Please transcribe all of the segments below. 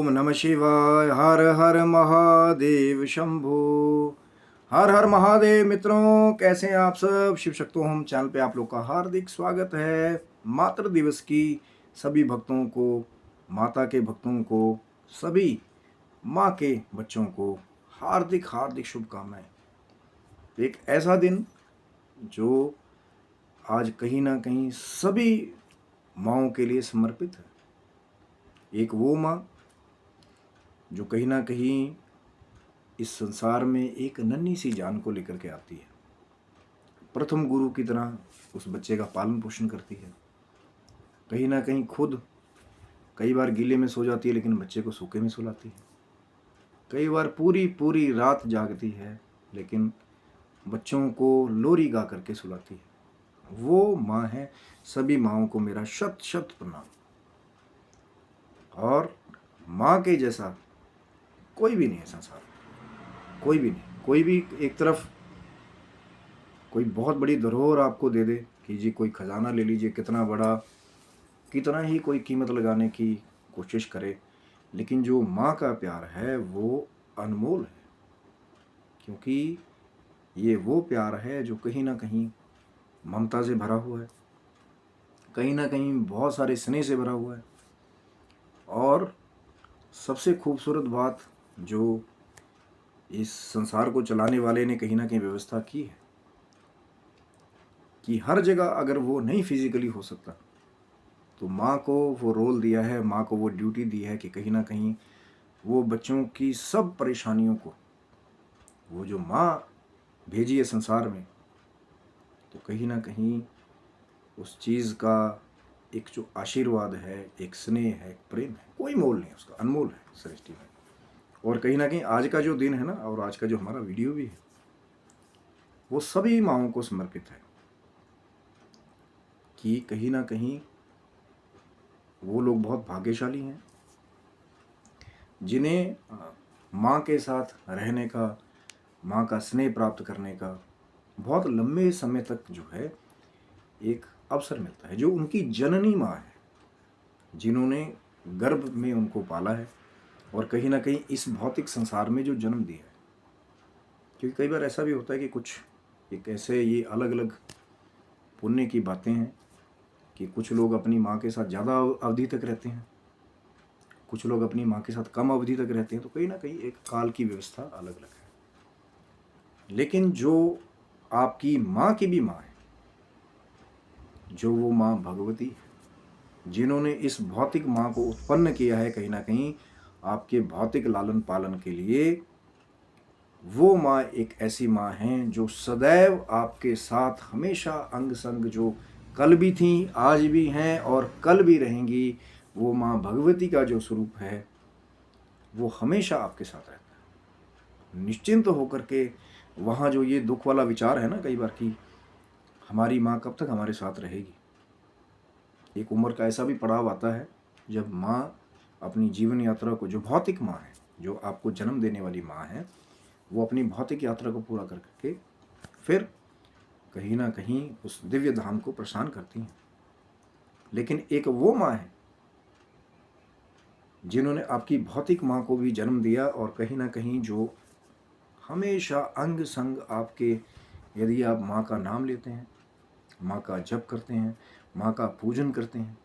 ओम नमः शिवाय। हर हर महादेव शंभो। हर हर महादेव। मित्रों, कैसे हैं आप सब? शिव शक्तो होम चैनल पे आप लोग का हार्दिक स्वागत है। मातृ दिवस की सभी भक्तों को, माता के भक्तों को, सभी माँ के बच्चों को हार्दिक हार्दिक शुभकामनाएं। एक ऐसा दिन जो आज कहीं ना कहीं सभी माँओं के लिए समर्पित है। एक वो माँ जो कहीं ना कहीं इस संसार में एक नन्ही सी जान को लेकर के आती है, प्रथम गुरु की तरह उस बच्चे का पालन पोषण करती है। कहीं ना कहीं खुद कई बार गीले में सो जाती है, लेकिन बच्चे को सूखे में सुलाती है। कई बार पूरी पूरी रात जागती है, लेकिन बच्चों को लोरी गा करके सुलाती है। वो माँ है। सभी माँओं को मेरा शत शत प्रणाम। और माँ के जैसा कोई भी नहीं है संसार में, कोई भी नहीं। कोई भी एक तरफ कोई बहुत बड़ी धरोहर आपको दे दे कि जी कोई खजाना ले लीजिए, कितना बड़ा, कितना ही कोई कीमत लगाने की कोशिश करे, लेकिन जो माँ का प्यार है वो अनमोल है। क्योंकि ये वो प्यार है जो कहीं ना कहीं ममता से भरा हुआ है, कहीं ना कहीं बहुत सारे स्नेह से भरा हुआ है। और सबसे खूबसूरत बात जो इस संसार को चलाने वाले ने कहीं ना कहीं व्यवस्था की है कि हर जगह अगर वो नहीं फिजिकली हो सकता तो माँ को वो रोल दिया है, माँ को वो ड्यूटी दी है कि कहीं ना कहीं वो बच्चों की सब परेशानियों को, वो जो माँ भेजी है संसार में, तो कहीं ना कहीं उस चीज़ का एक जो आशीर्वाद है, एक स्नेह है, एक प्रेम है, कोई मोल नहीं उसका, अनमोल है सृष्टि में। और कहीं ना कहीं आज का जो दिन है ना, और आज का जो हमारा वीडियो भी है, वो सभी माँओं को समर्पित है कि कहीं ना कहीं वो लोग बहुत भाग्यशाली हैं जिन्हें माँ के साथ रहने का, माँ का स्नेह प्राप्त करने का बहुत लंबे समय तक जो है एक अवसर मिलता है। जो उनकी जननी माँ है, जिन्होंने गर्भ में उनको पाला है और कहीं ना कहीं इस भौतिक संसार में जो जन्म दिया है। क्योंकि कई बार ऐसा भी होता है कि कुछ एक ऐसे ये अलग अलग पुण्य की बातें हैं कि कुछ लोग अपनी माँ के साथ ज़्यादा अवधि तक रहते हैं, कुछ लोग अपनी माँ के साथ कम अवधि तक रहते हैं। तो कहीं ना कहीं एक काल की व्यवस्था अलग अलग है। लेकिन जो आपकी माँ की भी माँ है, जो वो माँ भगवती है, जिन्होंने इस भौतिक माँ को उत्पन्न किया है कहीं ना कहीं आपके भौतिक लालन पालन के लिए, वो माँ एक ऐसी माँ हैं जो सदैव आपके साथ हमेशा अंग संग, जो कल भी थी, आज भी हैं और कल भी रहेंगी। वो माँ भगवती का जो स्वरूप है वो हमेशा आपके साथ रहता है। निश्चिंत होकर के वहाँ जो ये दुख वाला विचार है ना कई बार कि हमारी माँ कब तक हमारे साथ रहेगी, एक उम्र का ऐसा भी पड़ाव आता है जब माँ अपनी जीवन यात्रा को, जो भौतिक माँ है, जो आपको जन्म देने वाली माँ है, वो अपनी भौतिक यात्रा को पूरा करके फिर कहीं ना कहीं उस दिव्य धाम को प्रस्थान करती हैं। लेकिन एक वो माँ है जिन्होंने आपकी भौतिक माँ को भी जन्म दिया और कहीं ना कहीं जो हमेशा अंग संग आपके, यदि आप माँ का नाम लेते हैं, माँ का जप करते हैं, माँ का पूजन करते हैं,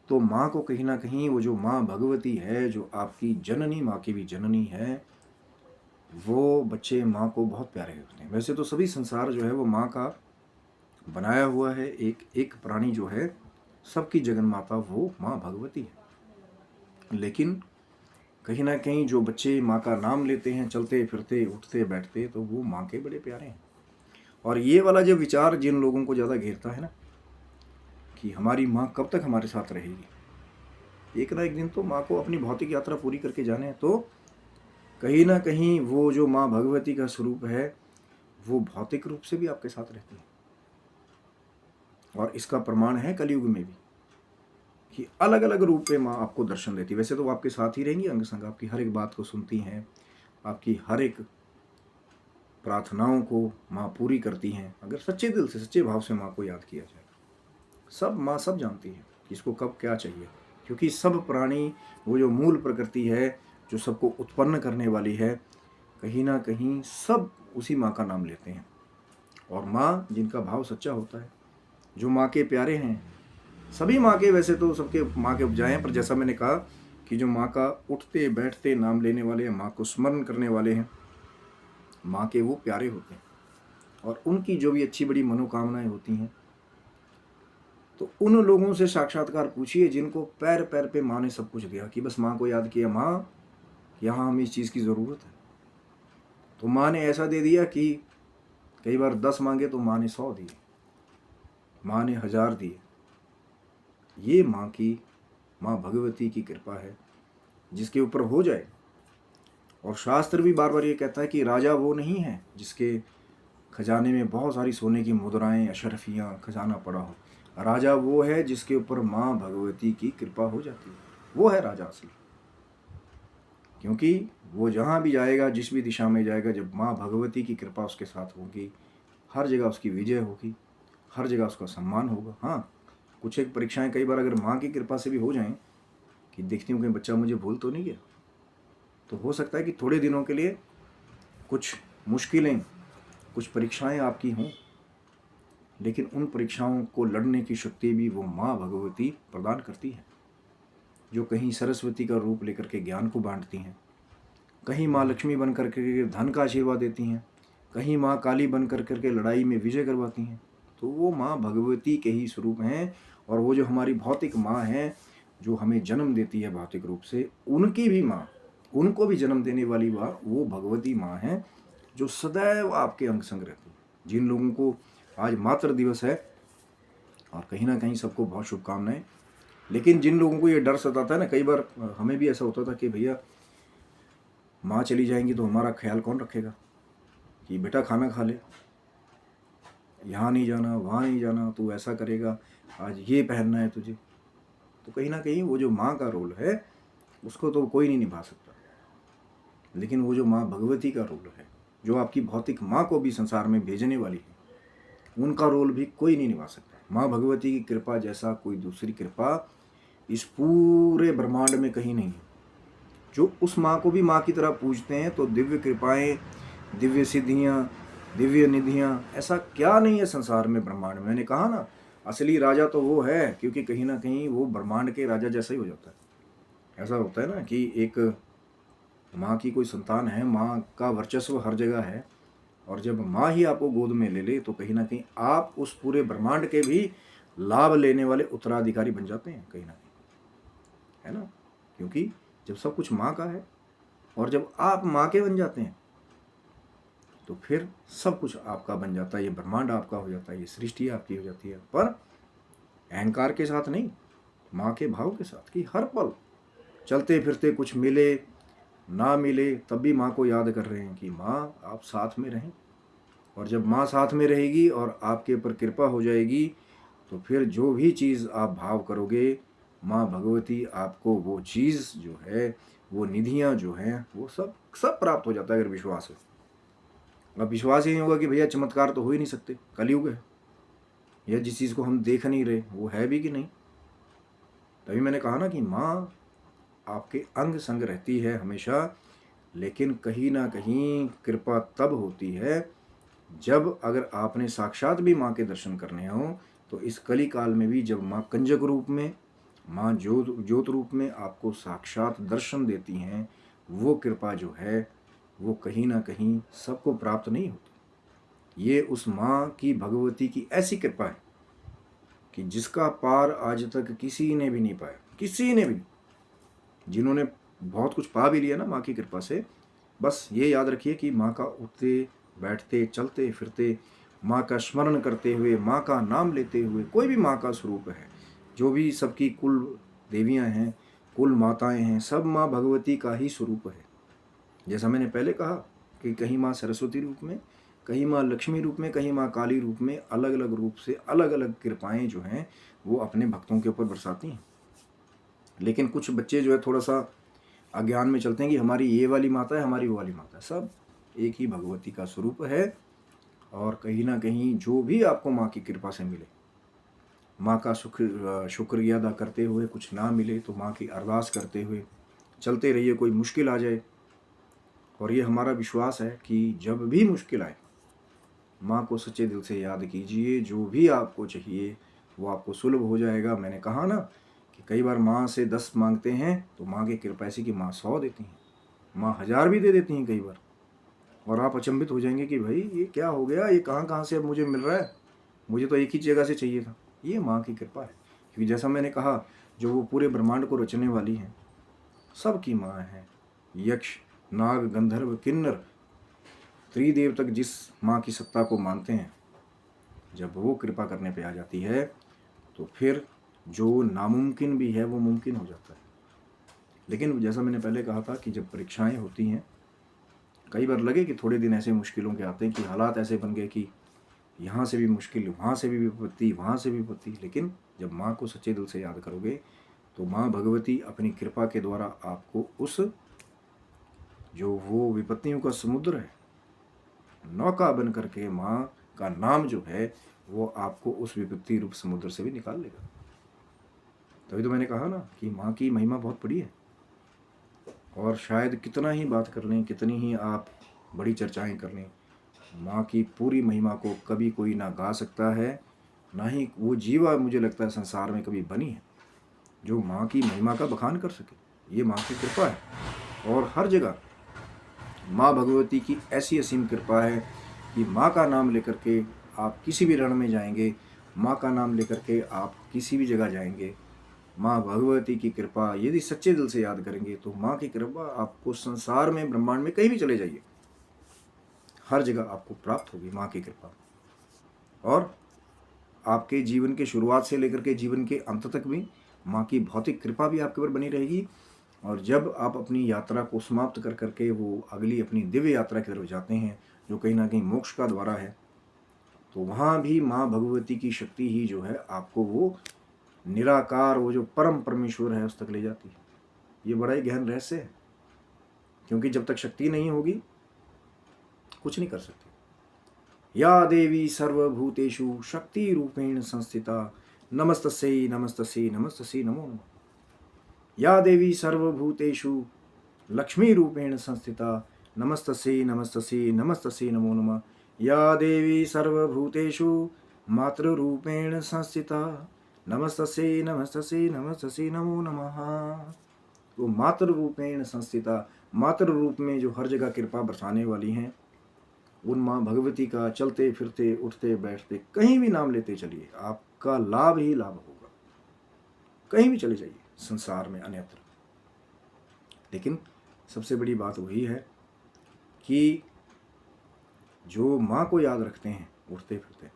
तो माँ को कहीं ना कहीं वो जो माँ भगवती है, जो आपकी जननी, माँ की भी जननी है, वो बच्चे माँ को बहुत प्यारे होते हैं। वैसे तो सभी संसार जो है वो माँ का बनाया हुआ है। एक एक प्राणी जो है, सबकी जगन माता वो माँ भगवती है। लेकिन कहीं ना कहीं जो बच्चे माँ का नाम लेते हैं, चलते फिरते उठते बैठते, तो वो माँ के बड़े प्यारे हैं। और ये वाला जो विचार जिन लोगों को ज़्यादा घेरता है ना कि हमारी माँ कब तक हमारे साथ रहेगी, एक ना एक दिन तो माँ को अपनी भौतिक यात्रा पूरी करके जाने हैं, तो कहीं ना कहीं वो जो माँ भगवती का स्वरूप है वो भौतिक रूप से भी आपके साथ रहती है। और इसका प्रमाण है कलयुग में भी कि अलग अलग रूप में माँ आपको दर्शन देती है। वैसे तो वो आपके साथ ही रहेंगी, अंग संग, आपकी हर एक बात को सुनती हैं, आपकी हर एक प्रार्थनाओं को माँ पूरी करती हैं। अगर सच्चे दिल से, सच्चे भाव से माँ को याद किया जाए, सब माँ सब जानती है कि इसको कब क्या चाहिए। क्योंकि सब प्राणी, वो जो मूल प्रकृति है जो सबको उत्पन्न करने वाली है, कहीं ना कहीं सब उसी माँ का नाम लेते हैं। और माँ जिनका भाव सच्चा होता है, जो माँ के प्यारे हैं, सभी माँ के, वैसे तो सबके माँ के उपजाए हैं, पर जैसा मैंने कहा कि जो माँ का उठते बैठते नाम लेने वाले हैं, माँ को स्मरण करने वाले हैं, माँ के वो प्यारे होते हैं। और उनकी जो भी अच्छी बड़ी मनोकामनाएं होती हैं, तो उन लोगों से साक्षात्कार पूछिए जिनको पैर पैर पे माँ ने सब कुछ दिया, कि बस माँ को याद किया, माँ यहाँ हमें इस चीज़ की ज़रूरत है, तो माँ ने ऐसा दे दिया कि कई बार 10 मांगे तो माँ ने 100 दिए, माँ ने 1000 दिए। ये माँ की, माँ भगवती की कृपा है जिसके ऊपर हो जाए। और शास्त्र भी बार बार ये कहता है कि राजा वो नहीं है जिसके खजाने में बहुत सारी सोने की मुद्राएं, अशरफियाँ, खजाना पड़ा हो। राजा वो है जिसके ऊपर माँ भगवती की कृपा हो जाती है, वो है राजा असली। क्योंकि वो जहाँ भी जाएगा, जिस भी दिशा में जाएगा, जब माँ भगवती की कृपा उसके साथ होगी, हर जगह उसकी विजय होगी, हर जगह उसका सम्मान होगा। हाँ, कुछ एक परीक्षाएं कई बार अगर माँ की कृपा से भी हो जाएं कि देखती हूँ कि बच्चा मुझे भूल तो नहीं गया, तो हो सकता है कि थोड़े दिनों के लिए कुछ मुश्किलें, कुछ परीक्षाएं आपकी हों, लेकिन उन परीक्षाओं को लड़ने की शक्ति भी वो माँ भगवती प्रदान करती है, जो कहीं सरस्वती का रूप लेकर के ज्ञान को बांटती हैं, कहीं माँ लक्ष्मी बन कर के धन का आशीर्वाद देती हैं, कहीं माँ काली बन कर के लड़ाई में विजय करवाती हैं। तो वो माँ भगवती के ही स्वरूप हैं। और वो जो हमारी भौतिक माँ है, जो हमें जन्म देती है भौतिक रूप से, उनकी भी माँ, उनको भी जन्म देने वाली माँ वो भगवती माँ है, जो सदैव आपके अंग संग रहती है। जिन लोगों को आज मातृ दिवस है, और कहीं ना कहीं सबको बहुत शुभकामनाएं, लेकिन जिन लोगों को ये डर सताता है ना, कई बार हमें भी ऐसा होता था कि भैया माँ चली जाएंगी तो हमारा ख्याल कौन रखेगा, कि बेटा खाना खा ले, यहाँ नहीं जाना, वहाँ नहीं जाना, तू ऐसा करेगा, आज ये पहनना है तुझे। तो कहीं ना कहीं वो जो माँ का रोल है उसको तो कोई नहीं निभा सकता, लेकिन वो जो माँ भगवती का रोल है, जो आपकी भौतिक माँ को भी संसार में भेजने वाली है, उनका रोल भी कोई नहीं निभा सकता। माँ भगवती की कृपा जैसा कोई दूसरी कृपा इस पूरे ब्रह्मांड में कहीं नहीं है। जो उस माँ को भी माँ की तरह पूजते हैं, तो दिव्य कृपाएं, दिव्य सिद्धियाँ, दिव्य निधियाँ, ऐसा क्या नहीं है संसार में, ब्रह्मांड में। मैंने कहा ना, असली राजा तो वो है, क्योंकि कहीं ना कहीं वो ब्रह्मांड के राजा जैसा ही हो जाता है। ऐसा होता है ना कि एक माँ की कोई संतान है, माँ का वर्चस्व हर जगह है, और जब माँ ही आपको गोद में ले ले, तो कहीं ना कहीं आप उस पूरे ब्रह्मांड के भी लाभ लेने वाले उत्तराधिकारी बन जाते हैं कहीं ना कहीं, है ना। क्योंकि जब सब कुछ माँ का है, और जब आप माँ के बन जाते हैं, तो फिर सब कुछ आपका बन जाता है, ये ब्रह्मांड आपका हो जाता है, ये सृष्टि आपकी हो जाती है। पर अहंकार के साथ नहीं, माँ के भाव के साथ, कि हर पल चलते फिरते कुछ मिले ना मिले तब भी माँ को याद कर रहे हैं कि माँ आप साथ में रहें। और जब माँ साथ में रहेगी और आपके ऊपर कृपा हो जाएगी, तो फिर जो भी चीज़ आप भाव करोगे, माँ भगवती आपको वो चीज़ जो है, वो निधियाँ जो हैं, वो सब सब प्राप्त हो जाता है, अगर विश्वास है। अब विश्वास ही नहीं होगा कि भैया चमत्कार तो हो ही नहीं सकते, कलयुग है, या जिस चीज़ को हम देख नहीं रहे वो है भी कि नहीं। तभी मैंने कहा ना कि माँ आपके अंग संग रहती है हमेशा, लेकिन कहीं ना कहीं कृपा तब होती है जब, अगर आपने साक्षात भी माँ के दर्शन करने हो, तो इस कली काल में भी जब माँ कंजक रूप में, माँ ज्योत रूप में आपको साक्षात दर्शन देती हैं, वो कृपा जो है वो कहीं ना कहीं सबको प्राप्त नहीं होती। ये उस माँ की, भगवती की ऐसी कृपा है कि जिसका पार आज तक किसी ने भी नहीं पाया, किसी ने भी। जिन्होंने बहुत कुछ पा भी लिया ना माँ की कृपा से, बस ये याद रखिए कि माँ का उठते बैठते चलते फिरते, माँ का स्मरण करते हुए, माँ का नाम लेते हुए, कोई भी माँ का स्वरूप है, जो भी सबकी कुल देवियाँ हैं, कुल माताएं हैं, सब माँ भगवती का ही स्वरूप है। जैसा मैंने पहले कहा कि कहीं माँ सरस्वती रूप में, कहीं माँ लक्ष्मी रूप में, कहीं माँ काली रूप में, अलग अलग रूप से अलग अलग कृपाएं जो हैं वो अपने भक्तों के ऊपर बरसाती हैं। लेकिन कुछ बच्चे जो है थोड़ा सा अज्ञान में चलते हैं कि हमारी ये वाली माता है, हमारी वो वाली माता है, सब एक ही भगवती का स्वरूप है। और कहीं ना कहीं जो भी आपको माँ की कृपा से मिले, माँ का शुक्रिया अदा करते हुए, कुछ ना मिले तो माँ की अरदास करते हुए चलते रहिए। कोई मुश्किल आ जाए, और ये हमारा विश्वास है कि जब भी मुश्किल आए, माँ को सच्चे दिल से याद कीजिए, जो भी आपको चाहिए वो आपको सुलभ हो जाएगा। मैंने कहा ना कि कई बार माँ से 10 मांगते हैं तो माँ की कृपा ऐसी कि माँ 100 देती हैं, माँ 1000 भी दे देती हैं कई बार। और आप अचंभित हो जाएंगे कि भाई ये क्या हो गया, ये कहाँ कहाँ से अब मुझे मिल रहा है, मुझे तो एक ही जगह से चाहिए था। ये माँ की कृपा है, क्योंकि जैसा मैंने कहा, जो वो पूरे ब्रह्मांड को रचने वाली हैं, सबकी माँ है। यक्ष, नाग, गंधर्व, किन्नर, त्रिदेव तक जिस माँ की सत्ता को मानते हैं, जब वो कृपा करने पे आ जाती है तो फिर जो नामुमकिन भी है वो मुमकिन हो जाता है। लेकिन जैसा मैंने पहले कहा था कि जब परीक्षाएं होती हैं, कई बार लगे कि थोड़े दिन ऐसे मुश्किलों के आते हैं कि हालात ऐसे बन गए कि यहाँ से भी मुश्किल, वहाँ से भी विपत्ति, वहाँ से भी विपत्ति। लेकिन जब माँ को सच्चे दिल से याद करोगे तो माँ भगवती अपनी कृपा के द्वारा आपको उस जो वो विपत्तियों का समुद्र है, नौका बन करके माँ का नाम जो है वो आपको उस विपत्ति रूप समुद्र से भी निकाल लेगा। तभी तो मैंने कहा ना कि माँ की महिमा बहुत बड़ी है, और शायद कितना ही बात कर लें, कितनी ही आप बड़ी चर्चाएं कर लें, माँ की पूरी महिमा को कभी कोई ना गा सकता है, ना ही वो जीवा मुझे लगता है संसार में कभी बनी है जो माँ की महिमा का बखान कर सके। ये माँ की कृपा है, और हर जगह माँ भगवती की ऐसी असीम कृपा है कि माँ का नाम लेकर के आप किसी भी रण में जाएंगे, माँ का नाम लेकर के आप किसी भी जगह जाएंगे, माँ भगवती की कृपा यदि सच्चे दिल से याद करेंगे तो माँ की कृपा आपको संसार में, ब्रह्मांड में कहीं भी चले जाइए, हर जगह आपको प्राप्त होगी माँ की कृपा। और आपके जीवन के शुरुआत से लेकर के जीवन के अंत तक भी माँ की भौतिक कृपा भी आपके ऊपर बनी रहेगी। और जब आप अपनी यात्रा को समाप्त कर करके वो अगली अपनी दिव्य यात्रा की तरफ जाते हैं, जो कहीं ना कहीं मोक्ष का द्वारा है, तो वहाँ भी माँ भगवती की शक्ति ही जो है आपको वो निराकार, वो जो परम परमेश्वर है, उस तक ले जाती है। ये बड़ा ही गहन रहस्य है, क्योंकि जब तक शक्ति नहीं होगी कुछ नहीं कर सकते। या देवी सर्वभूतेषु शक्ति रूपेण संस्थिता नमस्तस्यै नमस्तस्यै नमस्तस्यै नमो नमः। या देवी सर्वभूतेषु लक्ष्मी रूपेण संस्थिता नमस्तस्यै नमस्तस्यै नमस्तस्यै नमो नमः। या देवी सर्वभूतेषु मातृरूपेण संस्थिता नमस्तस्यै नमस्तस्यै नमस्तस्यै नमो नमः। वो मातृ रूपेण संस्थिता, मातृ रूप में जो हर जगह कृपा बरसाने वाली हैं, उन माँ भगवती का चलते फिरते उठते बैठते कहीं भी नाम लेते चलिए, आपका लाभ ही लाभ होगा। कहीं भी चले जाइए संसार में अन्यत्र। लेकिन सबसे बड़ी बात वही है कि जो माँ को याद रखते हैं उठते फिरते,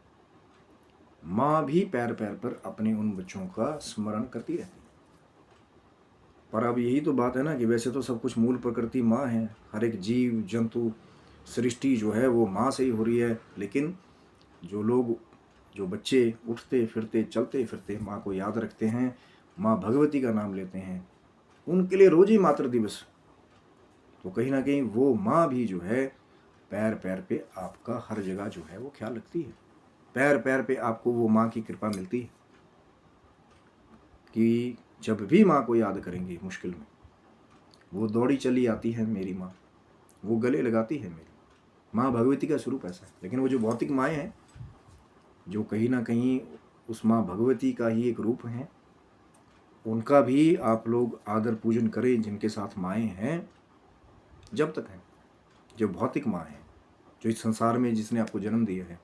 माँ भी पैर पैर पर अपने उन बच्चों का स्मरण करती रहती है। पर अब यही तो बात है ना कि वैसे तो सब कुछ मूल प्रकृति माँ है, हर एक जीव जंतु सृष्टि जो है वो माँ से ही हो रही है। लेकिन जो लोग, जो बच्चे उठते फिरते चलते फिरते माँ को याद रखते हैं, माँ भगवती का नाम लेते हैं, उनके लिए रोज ही मातृ दिवस। तो कहीं ना कहीं वो माँ भी जो है पैर पैर पे आपका हर जगह जो है वो ख्याल रखती है। पैर पैर पे आपको वो माँ की कृपा मिलती है कि जब भी माँ को याद करेंगे मुश्किल में, वो दौड़ी चली आती है मेरी माँ, वो गले लगाती है मेरी माँ भगवती का स्वरूप ऐसा है। लेकिन वो जो भौतिक माएँ हैं, जो कहीं ना कहीं उस माँ भगवती का ही एक रूप हैं, उनका भी आप लोग आदर पूजन करें। जिनके साथ माएँ हैं, जब तक हैं, जो भौतिक माँ हैं, जो इस संसार में जिसने आपको जन्म दिया है,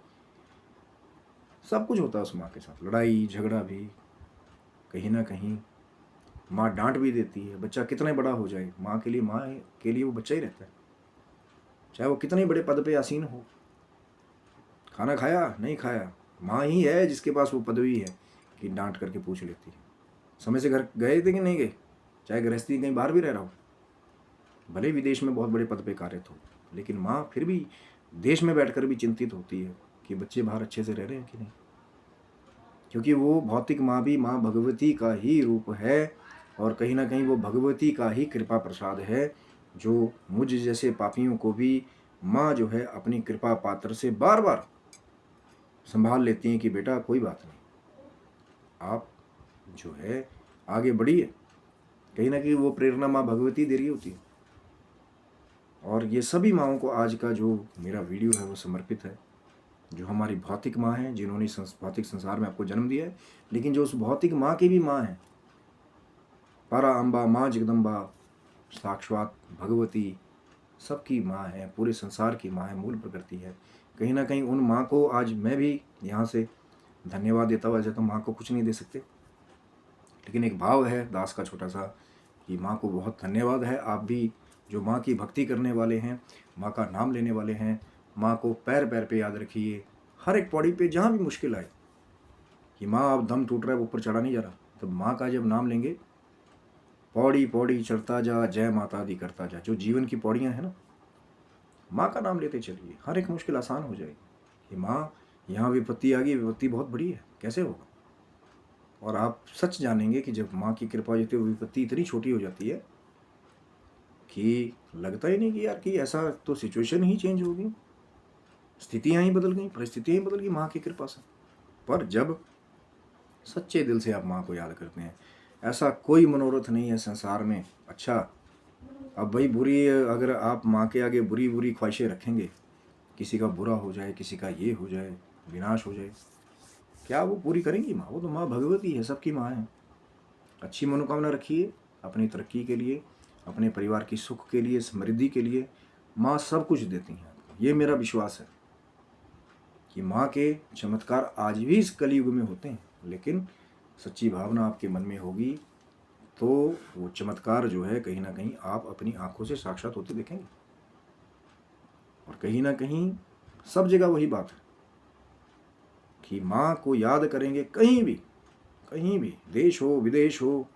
सब कुछ होता है उस माँ के साथ, लड़ाई झगड़ा भी, कहीं ना कहीं माँ डांट भी देती है। बच्चा कितना बड़ा हो जाए, माँ के लिए वो बच्चा ही रहता है, चाहे वो कितने बड़े पद पे आसीन हो। खाना खाया नहीं खाया, माँ ही है जिसके पास वो पदवी है कि डांट करके पूछ लेती है। समय से घर गए थे कि नहीं गए, चाहे गृहस्थी कहीं बाहर भी रह रहा हो, भले विदेश में बहुत बड़े पद पे कार्यरत हो, लेकिन माँ फिर भी देश में बैठकर भी चिंतित होती है कि बच्चे बाहर अच्छे से रह रहे हैं कि नहीं। क्योंकि वो भौतिक माँ भी माँ भगवती का ही रूप है, और कहीं ना कहीं वो भगवती का ही कृपा प्रसाद है, जो मुझ जैसे पापियों को भी माँ जो है अपनी कृपा पात्र से बार बार संभाल लेती हैं कि बेटा कोई बात नहीं, आप जो है आगे बढ़िए। कहीं ना कहीं वो प्रेरणा माँ भगवती दे रही होती है। और ये सभी माँओं को आज का जो मेरा वीडियो है वो समर्पित है, जो हमारी भौतिक माँ है, जिन्होंने भौतिक संसार में आपको जन्म दिया है, लेकिन जो उस भौतिक माँ की भी माँ है, परा अम्बा माँ जगदम्बा साक्षात भगवती सबकी माँ है, पूरे संसार की माँ है, मूल प्रकृति है। कहीं ना कहीं उन माँ को आज मैं भी यहाँ से धन्यवाद देता हूँ। ऐसे तो माँ को कुछ नहीं दे सकते, लेकिन एक भाव है दास का छोटा सा कि माँ को बहुत धन्यवाद है। आप भी जो माँ की भक्ति करने वाले हैं, माँ का नाम लेने वाले हैं, माँ को पैर पैर पे याद रखिए। हर एक पौड़ी पे जहाँ भी मुश्किल आए कि माँ अब दम टूट रहा है, ऊपर चढ़ा नहीं जा रहा, तो माँ का जब नाम लेंगे, पौड़ी पौड़ी चढ़ता जा, जय माता दी करता जा, जो जीवन की पौड़ियाँ हैं ना, माँ का नाम लेते चलिए, हर एक मुश्किल आसान हो जाएगी। कि माँ यहाँ विपत्ति आ गई, विपत्ति बहुत बड़ी है, कैसे होगा। और आप सच जानेंगे कि जब माँ की कृपा होती है, विपत्ति इतनी छोटी हो जाती है कि लगता ही नहीं कि यार कि ऐसा तो सिचुएशन ही चेंज हो गई, स्थितियाँ ही बदल गई, परिस्थितियाँ ही बदल गई माँ की कृपा से। पर जब सच्चे दिल से आप माँ को याद करते हैं, ऐसा कोई मनोरथ नहीं है संसार में। अच्छा, अब भाई बुरी, अगर आप माँ के आगे बुरी बुरी ख्वाहिशें रखेंगे, किसी का बुरा हो जाए, किसी का ये हो जाए, विनाश हो जाए, क्या वो पूरी करेंगी माँ? वो तो माँ भगवती है, सबकी माँ है। अच्छी मनोकामना रखिए अपनी तरक्की के लिए, अपने परिवार की सुख के लिए, समृद्धि के लिए। माँ सब कुछ देती हैं आपको, ये मेरा विश्वास है कि माँ के चमत्कार आज भी इस कलयुग में होते हैं। लेकिन सच्ची भावना आपके मन में होगी तो वो चमत्कार जो है कहीं ना कहीं आप अपनी आंखों से साक्षात होते देखेंगे। और कहीं ना कहीं सब जगह वही बात है कि माँ को याद करेंगे, कहीं भी, देश हो विदेश हो,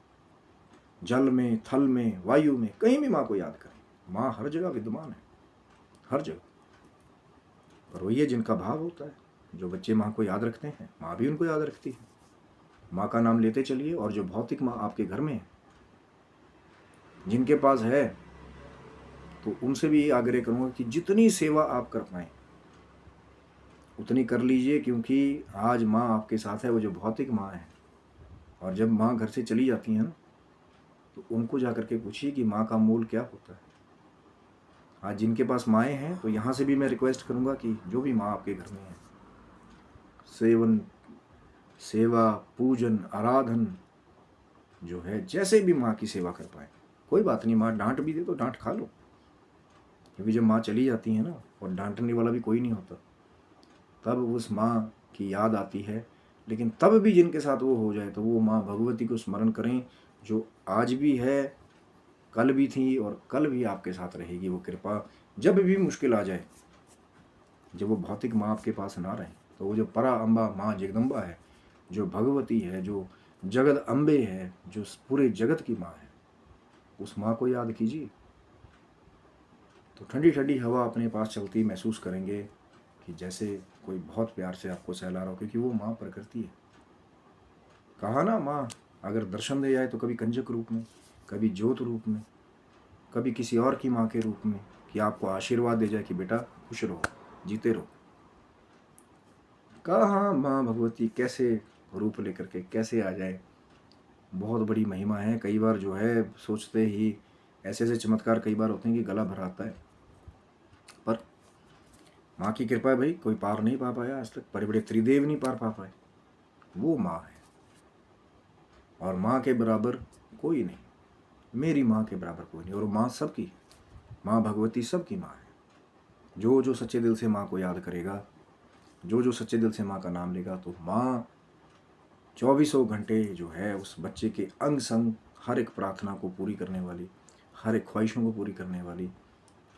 जल में, थल में, वायु में, कहीं भी माँ को याद करें। माँ हर जगह विद्यमान है, हर जगह। और वही है जिनका भाव होता है। जो बच्चे माँ को याद रखते हैं, माँ भी उनको याद रखती है। माँ का नाम लेते चलिए। और जो भौतिक माँ आपके घर में है, जिनके पास है, तो उनसे भी आग्रह करूँगा कि जितनी सेवा आप कर पाएँ उतनी कर लीजिए, क्योंकि आज माँ आपके साथ है, वो जो भौतिक माँ है। और जब माँ घर से चली जाती है ना, तो उनको जा कर के पूछिए कि माँ का मूल क्या होता है। आज जिनके पास माएँ हैं, तो यहाँ से भी मैं रिक्वेस्ट करूँगा कि जो भी माँ आपके घर में है, सेवन, सेवा, पूजन, आराधन जो है, जैसे भी माँ की सेवा कर पाए। कोई बात नहीं, माँ डांट भी दे तो डांट खा लो, क्योंकि जब माँ चली जाती है ना, और डांटने वाला भी कोई नहीं होता, तब उस माँ की याद आती है। लेकिन तब भी जिनके साथ वो हो जाए, तो वो माँ भगवती को स्मरण करें, जो आज भी है, कल भी थी और कल भी आपके साथ रहेगी। वो कृपा जब भी मुश्किल आ जाए, जब वो भौतिक माँ आपके पास ना रहे, तो वो जो परा अम्बा माँ जगदम्बा है, जो भगवती है, जो जगत अम्बे है, जो पूरे जगत की माँ है, उस माँ को याद कीजिए। तो ठंडी ठंडी हवा अपने पास चलती महसूस करेंगे कि जैसे कोई बहुत प्यार से आपको सहला रहा हो, क्योंकि वो माँ प्रकृति है। कहा ना, माँ अगर दर्शन दे जाए तो कभी कंजक रूप में, कभी ज्योत रूप में, कभी किसी और की माँ के रूप में, कि आपको आशीर्वाद दे जाए कि बेटा खुश रहो, जीते रहो। कहाँ माँ भगवती कैसे रूप लेकर के कैसे आ जाए, बहुत बड़ी महिमा है। कई बार जो है सोचते ही ऐसे ऐसे चमत्कार कई बार होते हैं कि गला भर आता है। पर माँ की कृपा है भाई, कोई पार नहीं पा पाया आज तक, बड़े बड़े त्रिदेव नहीं पार पा पाए। वो माँ है, और माँ के बराबर कोई नहीं। मेरी माँ के बराबर कोई नहीं। और माँ सबकी है, माँ भगवती सबकी माँ है। जो जो सच्चे दिल से माँ को याद करेगा, जो जो सच्चे दिल से माँ का नाम लेगा, तो माँ 24 घंटे जो है उस बच्चे के अंग संग हर एक प्रार्थना को पूरी करने वाली, हर एक ख्वाहिशों को पूरी करने वाली,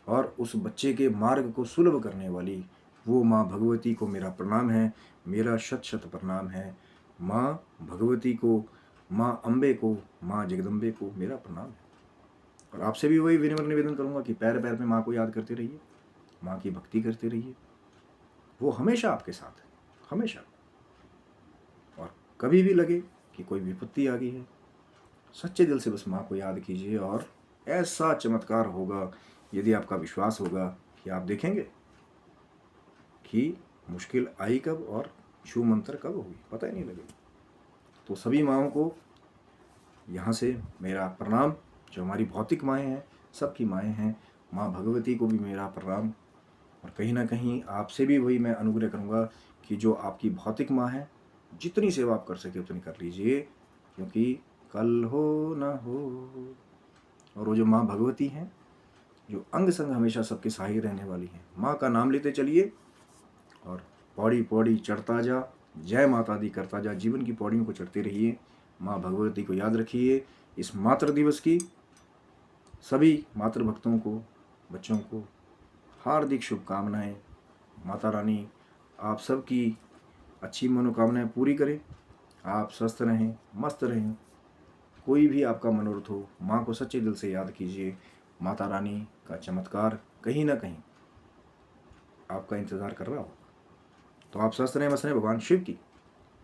और उस बच्चे के मार्ग को सुलभ करने वाली, वो माँ भगवती को मेरा प्रणाम है, मेरा शत शत प्रणाम है। माँ भगवती को, माँ अम्बे को, माँ जगदम्बे को मेरा प्रणाम है। और आपसे भी वही विनम्र निवेदन करूँगा कि पैर पैर में माँ को याद करते रहिए, माँ की भक्ति करते रहिए। वो हमेशा आपके साथ है, हमेशा। और कभी भी लगे कि कोई विपत्ति आ गई है, सच्चे दिल से बस माँ को याद कीजिए, और ऐसा चमत्कार होगा, यदि आपका विश्वास होगा, कि आप देखेंगे कि मुश्किल आई कब और छू मंतर कब होगी, पता ही नहीं लगेगा। तो सभी माँओं को यहाँ से मेरा प्रणाम। जो हमारी भौतिक माएँ हैं, सबकी माएँ हैं, माँ भगवती को भी मेरा प्रणाम। और कहीं ना कहीं आपसे भी वही मैं अनुग्रह करूँगा कि जो आपकी भौतिक माँ है, जितनी सेवा आप कर सके उतनी कर लीजिए, क्योंकि कल हो ना हो। और वो जो माँ भगवती हैं, जो अंग संग हमेशा सबके सहाय रहने वाली हैं, माँ का नाम लेते चलिए और पौड़ी पौड़ी चढ़ता जा, जय माता दी करता जा, जीवन की पौड़ियों को चढ़ते रहिए। माँ भगवती को याद रखिए। इस मातृ दिवस की सभी मातृ भक्तों को, बच्चों को हार्दिक शुभकामनाएं। माता रानी आप सबकी अच्छी मनोकामनाएं पूरी करें। आप स्वस्थ रहें, मस्त रहें। कोई भी आपका मनोरथ हो, माँ को सच्चे दिल से याद कीजिए। माता रानी का चमत्कार कहीं ना कहीं आपका इंतज़ार कर रहा हो। तो आप स्वस्थ रहें, मस्त रहें। भगवान शिव की,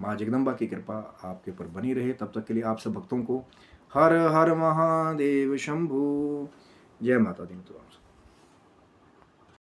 माँ जगदम्बा की कृपा आपके ऊपर बनी रहे। तब तक के लिए आप सब भक्तों को हर हर महादेव शंभु। जय माता दी।